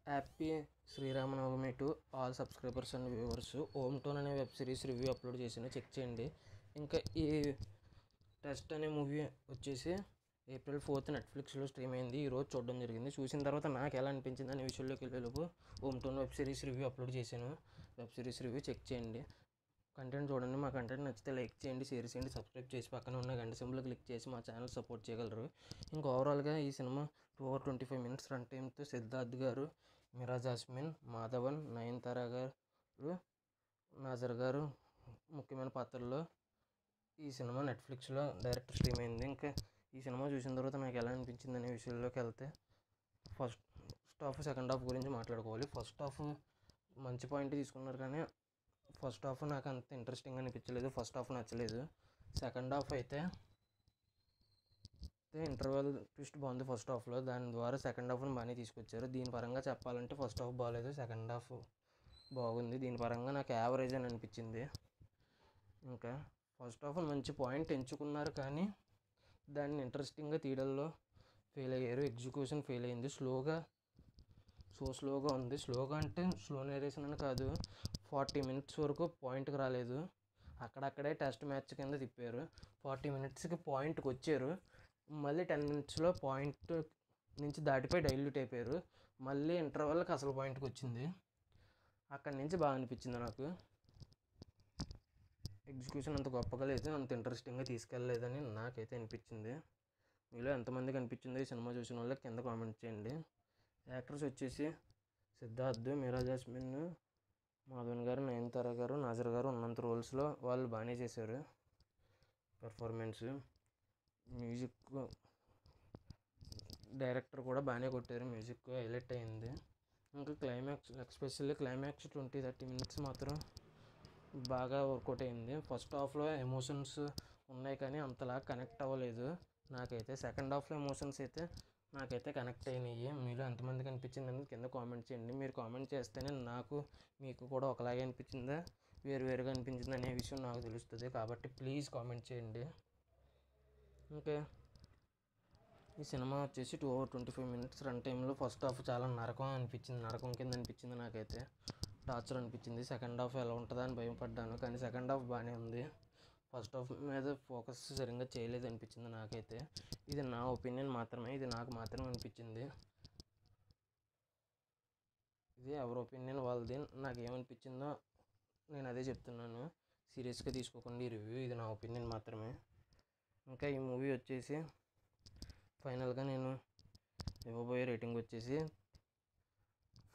Happy Sriramanavami to all subscribers and viewers. Home town అనే web series review upload చేసిన, check చేయండి. ఇంకా ఈ టెస్ట్ అనే మూవీ వచ్చేసి April 4th నెట్ఫ్లిక్స్లో స్ట్రీమ్ అయింది. ఈరోజు చూడడం జరిగింది. చూసిన తర్వాత నాకు ఎలా అనిపించింది అనే విషయంలోకి వెళ్ళేలోపు home town web series review upload చేశాను. వెబ్ సిరీస్ రివ్యూ చెక్ చేయండి. కంటెంట్ చూడండి. మా కంటెంట్ నచ్చితే లైక్ చేయండి, షేర్ చేయండి, సబ్స్క్రైబ్ చేసి పక్కన ఉన్న గంట సింబల్ క్లిక్ చేసి మా ఛానల్ సపోర్ట్ చేయగలరు. ఇంకా ఓవరాల్గా ఈ సినిమా 2 hours 25 minutes రన్ టైంతో సిద్ధార్థ్ గారు, మీరా జాస్మిన్, మాధవన్, నయనతార గారు, నాజర్ గారు ముఖ్యమైన పాత్రల్లో ఈ సినిమా నెట్ఫ్లిక్స్లో డైరెక్ట్ స్ట్రీమ్ అయింది. ఇంకా ఈ సినిమా చూసిన తర్వాత నాకు ఎలా అనిపించింది అనే విషయంలోకి వెళ్తే ఫస్ట్ హాఫ్ సెకండ్ హాఫ్ గురించి మాట్లాడుకోవాలి. ఫస్ట్ హాఫ్ మంచి పాయింట్ తీసుకున్నారు, కానీ ఫస్ట్ హాఫ్ నాకు అంత ఇంట్రెస్టింగ్ అనిపించలేదు. ఫస్ట్ హాఫ్ నచ్చలేదు. సెకండ్ హాఫ్ అయితే ఇంటర్వెల్ ట్విస్ట్ బాగుంది ఫస్ట్ హాఫ్లో. దాని ద్వారా సెకండ్ హాఫ్ని బాగానే తీసుకొచ్చారు. దీని పరంగా చెప్పాలంటే ఫస్ట్ హాఫ్ బాగాలేదు, సెకండ్ హాఫ్ బాగుంది. దీని పరంగా నాకు యావరేజ్ అని అనిపించింది. ఇంకా ఫస్ట్ హాఫ్ మంచి పాయింట్ ఎంచుకున్నారు, కానీ దాన్ని ఇంట్రెస్టింగ్గా తీయడంలో ఫెయిల్ అయ్యారు. ఎగ్జిక్యూషన్ ఫెయిల్ అయింది. స్లోగా ఉంది. స్లోగా అంటే స్లో నేరేషన్ అని కాదు, 40 minutes వరకు పాయింట్కి రాలేదు. అక్కడక్కడే టెస్ట్ మ్యాచ్ కింద తిప్పారు. 40 minutesకి పాయింట్కి వచ్చారు. మళ్ళీ 10 minutesలో పాయింట్ నుంచి దాటిపోయి డైల్యూట్ అయిపోయారు. మళ్ళీ ఇంటర్వెల్కి అసలు పాయింట్కి వచ్చింది. అక్కడి నుంచి బాగా అనిపించింది నాకు. ఎగ్జిక్యూషన్ అంత గొప్పగా లేదు, అంత ఇంట్రెస్టింగ్గా తీసుకెళ్ళలేదని నాకైతే అనిపించింది. మీలో ఎంతమందికి అనిపించిందో ఈ సినిమా చూసిన వాళ్ళకి కింద కామెంట్ చేయండి. యాక్టర్స్ వచ్చేసి సిద్ధార్థ్, మీరా జాస్మిన్, మాధవన్ గారు, నయనతార గారు, నాజర్ గారు ఉన్నంత రోల్స్లో వాళ్ళు బాగానే చేశారు పెర్ఫార్మెన్స్. మ్యూజిక్ డైరెక్టర్ కూడా బాగానే కొట్టారు. మ్యూజిక్ హైలైట్ అయింది. ఇంకా క్లైమాక్స్, ఎస్పెషల్లీ క్లైమాక్స్ 20-30 minutes మాత్రం బాగా వర్కౌట్ అయింది. ఫస్ట్ హాఫ్లో ఎమోషన్స్ ఉన్నాయి, కానీ అంతలా కనెక్ట్ అవ్వలేదు నాకైతే. సెకండ్ హాఫ్లో ఎమోషన్స్ అయితే నాకైతే కనెక్ట్ అయినాయి. మీలో ఎంతమందికి అనిపించింది అనేది కింద కామెంట్ చేయండి. మీరు కామెంట్ చేస్తేనే నాకు మీకు కూడా ఒకలాగే అనిపించిందా, వేరుగా అనిపించింది అనే విషయం నాకు తెలుస్తుంది. కాబట్టి ప్లీజ్ కామెంట్ చేయండి. ఇంకా ఈ సినిమా వచ్చేసి 2 hours 25 minutes రన్ టైంలో ఫస్ట్ హాఫ్ చాలా నరకం కింద అనిపించింది నాకైతే. టార్చర్ అనిపించింది. సెకండ్ హాఫ్ ఎలా ఉంటుందా అని భయపడ్డాను, కానీ సెకండ్ హాఫ్ బాగానే ఉంది. ఫస్ట్ హాఫ్ మీద ఫోకస్ సరిగ్గా చేయలేదు అనిపించింది నాకైతే. ఇది నా ఒపీనియన్ మాత్రమే, ఇది నాకు మాత్రమే అనిపించింది. ఇది ఎవరి ఒపీనియన్ వాళ్ళది. నాకు ఏమనిపించిందో నేను అదే చెప్తున్నాను. సీరియస్గా తీసుకోకండి ఈ రివ్యూ, ఇది నా ఒపీనియన్ మాత్రమే. ఇంకా ఈ మూవీ వచ్చేసి ఫైనల్గా నేను ఇవ్వబోయే రేటింగ్ వచ్చేసి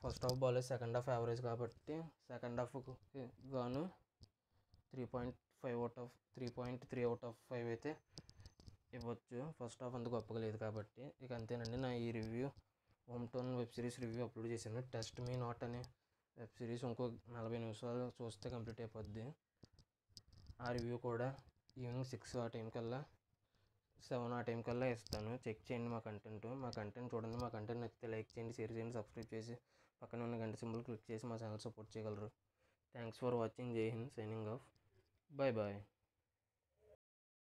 ఫస్ట్ హాఫ్ బాగాలేదు, సెకండ్ హాఫ్ యావరేజ్, కాబట్టి సెకండ్ హాఫ్కి గాను 3.3/5 అయితే ఇవ్వచ్చు. ఫస్ట్ హాఫ్ అంత గొప్పగా లేదు కాబట్టి. ఇక అంతేనండి నా ఈ review. Home town web series review upload చేశాను. టెస్ట్ మీ నాట్ అనే వెబ్ సిరీస్ ఇంకో 40 నిమిషాలు చూస్తే కంప్లీట్ అయిపోద్ది. ఆ రివ్యూ కూడా ఈవినింగ్ 6 ఆ టైం కల్లా, 7 ఆ టైం కల్లా ఇస్తాను. చెక్ చేయండి మా కంటెంట్ చూడండి. మా కంటెంట్ నచ్చితే లైక్ చేయండి, షేర్ చేయండి, సబ్స్క్రైబ్ చేసి పక్కన ఉన్న గంట సింబల్ క్లిక్ చేసి మా ఛానల్ సపోర్ట్ చేయగలరు. Thanks for watching. జై హింద్. Signing off. బాయ్.